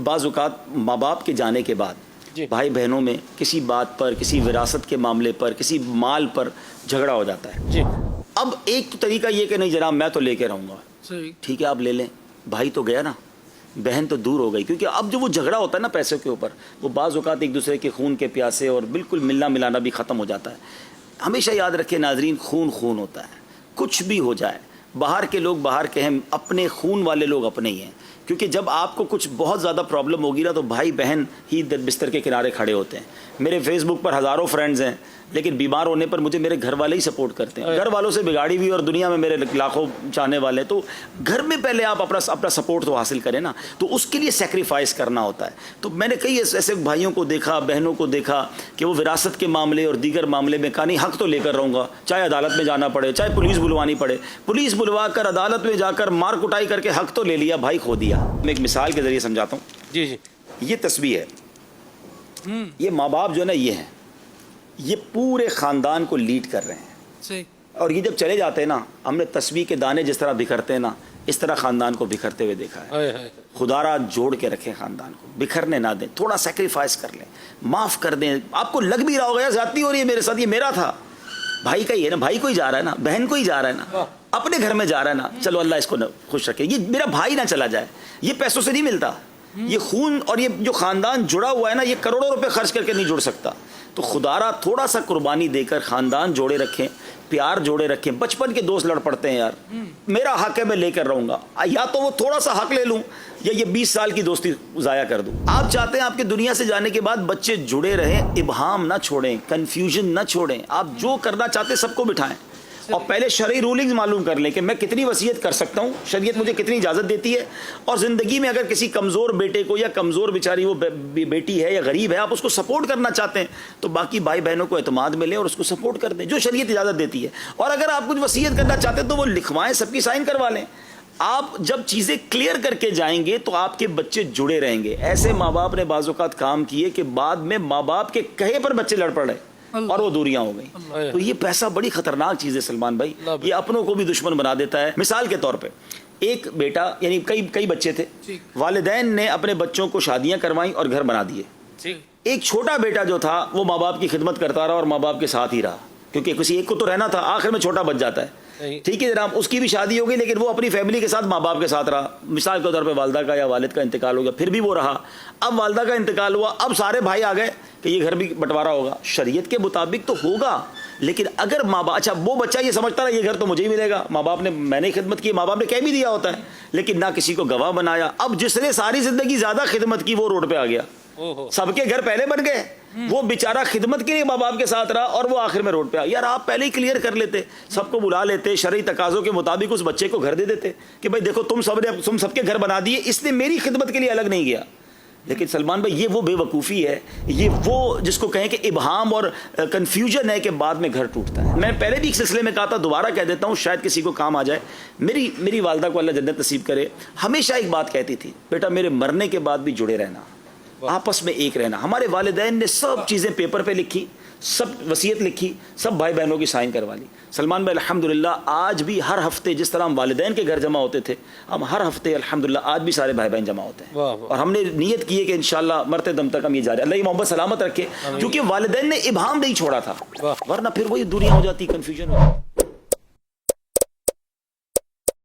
بعض اوقات ماں باپ کے جانے کے بعد بھائی بہنوں میں کسی بات پر، کسی وراثت کے معاملے پر، کسی مال پر جھگڑا ہو جاتا ہے. اب ایک تو طریقہ یہ کہ نہیں جناب میں تو لے کے رہوں گا، ٹھیک ہے آپ لے لیں، بھائی تو گیا نا، بہن تو دور ہو گئی. کیونکہ اب جو وہ جھگڑا ہوتا ہے نا پیسے کے اوپر، وہ بعض اوقات ایک دوسرے کے خون کے پیاسے اور بالکل ملنا ملانا بھی ختم ہو جاتا ہے. ہمیشہ یاد رکھیں ناظرین، خون خون ہوتا ہے، کچھ بھی ہو جائے، باہر کے لوگ باہر کے ہیں، اپنے خون والے لوگ اپنے ہی ہیں. کیونکہ جب آپ کو کچھ بہت زیادہ پرابلم ہوگی نا تو بھائی بہن ہی بستر کے کنارے کھڑے ہوتے ہیں. میرے فیس بک پر ہزاروں فرینڈز ہیں، لیکن بیمار ہونے پر مجھے میرے گھر والے ہی سپورٹ کرتے ہیں. گھر والوں سے بگاڑی ہوئی اور دنیا میں میرے لاکھوں چاہنے والے. تو گھر میں پہلے آپ اپنا سپورٹ تو حاصل کریں نا، تو اس کے لیے سیکریفائز کرنا ہوتا ہے. تو میں نے کئی ایسے بھائیوں کو دیکھا، بہنوں کو دیکھا کہ وہ وراثت کے معاملے اور دیگر معاملے میں کہا نہیں حق تو لے کر رہوں گا، چاہے عدالت میں جانا پڑے، چاہے پولیس بلوانی پڑے. پولیس بلوا کر عدالت میں جا کر مار کٹائی کر کے حق تو لے لیا، بھائی کھو دیا. میں ایک مثال کے ذریعے سمجھاتا ہوں. جی یہ تصویر ہے، یہ ماں باپ جو ہے نا یہ ہیں، یہ پورے خاندان کو لیڈ کر رہے ہیں. اور یہ جب چلے جاتے ہیں نا، ہم نے تسبیح کے دانے جس طرح بکھرتے ہیں نا، اس طرح خاندان کو بکھرتے ہوئے دیکھا ہے. خدا را جوڑ کے رکھے خاندان کو، بکھرنے نہ دیں، تھوڑا سیکریفائس کر لیں، معاف کر دیں. آپ کو لگ بھی رہا ہوگا زیادتی ہو رہی ہے میرے ساتھ، یہ میرا تھا، بھائی کا ہی ہے نا، بھائی کو ہی جا رہا ہے نا، بہن کو ہی جا رہا ہے نا، اپنے گھر میں جا رہا ہے نا، چلو اللہ اس کو خوش رکھے. یہ میرا بھائی نہ چلا جائے، یہ پیسوں سے نہیں ملتا. یہ خون اور یہ جو خاندان جڑا ہوا ہے نا، یہ کروڑوں روپے خرچ کر کے نہیں جڑ سکتا. تو خدا را تھوڑا سا قربانی دے کر خاندان جوڑے رکھیں، پیار جوڑے رکھیں. بچپن کے دوست لڑ پڑتے ہیں یار، میرا حق ہے میں لے کر رہوں گا، یا تو وہ تھوڑا سا حق لے لوں یا یہ 20 سال کی دوستی ضائع کر دوں. آپ چاہتے ہیں آپ کے دنیا سے جانے کے بعد بچے جڑے رہیں، ابہام نہ چھوڑیں، کنفیوژن نہ چھوڑیں. آپ جو کرنا چاہتے سب کو بٹھائیں اور پہلے شرعی رولنگز معلوم کر لیں کہ میں کتنی وصیت کر سکتا ہوں، شریعت مجھے کتنی اجازت دیتی ہے. اور زندگی میں اگر کسی کمزور بیٹے کو یا کمزور بیچاری وہ بیٹی ہے یا غریب ہے، آپ اس کو سپورٹ کرنا چاہتے ہیں تو باقی بھائی بہنوں کو اعتماد میں لیں اور اس کو سپورٹ کر دیں جو شریعت اجازت دیتی ہے. اور اگر آپ کچھ وصیت کرنا چاہتے ہیں تو وہ لکھوائیں، سب کی سائن کروا لیں. آپ جب چیزیں کلیئر کر کے جائیں گے تو آپ کے بچے جڑے رہیں گے. ایسے ماں باپ نے بعض اوقات کام کیے کہ بعد میں ماں باپ کے کہے پر بچے لڑ پڑے اور وہ دوریاں ہو گئی. تو یہ پیسہ بڑی خطرناک چیز ہے سلمان بھائی، یہ اپنوں کو بھی دشمن بنا دیتا ہے. مثال کے طور پہ ایک بیٹا، یعنی کئی بچے تھے، والدین نے اپنے بچوں کو شادیاں کروائیں اور گھر بنا دیے. ایک چھوٹا بیٹا جو تھا وہ ماں باپ کی خدمت کرتا رہا اور ماں باپ کے ساتھ ہی رہا، کیونکہ کسی ایک کو تو رہنا تھا، آخر میں چھوٹا بچ جاتا ہے. ٹھیک ہے جناب، اس کی بھی شادی ہو گئی لیکن وہ اپنی فیملی کے ساتھ ماں باپ کے ساتھ رہا. مثال کے طور پہ والدہ کا یا والد کا انتقال ہو گیا، پھر بھی وہ رہا. اب والدہ کا انتقال ہوا، اب سارے بھائی آ گئے کہ یہ گھر بھی بٹوارا ہوگا. شریعت کے مطابق تو ہوگا، لیکن اگر ماں باپ، اچھا وہ بچہ یہ سمجھتا رہا یہ گھر تو مجھے ہی ملے گا، ماں باپ نے، میں نے خدمت کی، ماں باپ نے کہہ بھی دیا ہوتا ہے، لیکن نہ کسی کو گواہ بنایا. اب جس نے ساری زندگی زیادہ خدمت کی وہ روڈ پہ آ گیا. سب کے گھر پہلے بن گئے، وہ بیچارہ خدمت کے لیے ماں باپ کے ساتھ رہا اور وہ آخر میں روڈ پہ آ. یار آپ پہلے ہی کلیئر کر لیتے، سب کو بلا لیتے، شرعی تقاضوں کے مطابق اس بچے کو گھر دے دیتے کہ بھائی دیکھو تم سب کے گھر بنا دیے، اس نے میری خدمت کے لیے الگ نہیں گیا. لیکن سلمان بھائی یہ وہ بے وقوفی ہے، یہ وہ جس کو کہیں کہ ابہام اور کنفیوژن ہے کہ بعد میں گھر ٹوٹتا ہے. میں پہلے بھی ایک سلسلے میں کہا تھا، دوبارہ کہہ دیتا ہوں، شاید کسی کو کام آ جائے. میری والدہ کو اللہ جنت نصیب کرے، ہمیشہ ایک بات کہتی تھی، بیٹا میرے مرنے کے بعد بھی جڑے رہنا، آپس میں ایک رہنا. ہمارے والدین نے سب چیزیں پیپر پہ لکھی، سب وصیت لکھی، سب بھائی بہنوں کی سائن کروا لی. سلمان بھائی الحمدللہ آج بھی ہر ہفتے جس طرح ہم والدین کے گھر جمع ہوتے تھے، ہم ہر ہفتے الحمدللہ آج بھی سارے بھائی بہن جمع ہوتے ہیں. اور ہم نے نیت کی ہے کہ انشاءاللہ مرتے دم تک ہم یہ جاری، اللہ یہ محبت سلامت رکھے، کیونکہ والدین نے ابہام نہیں چھوڑا تھا، ورنہ پھر وہی دوریاں ہو جاتی، کنفیوژن ہو جاتی.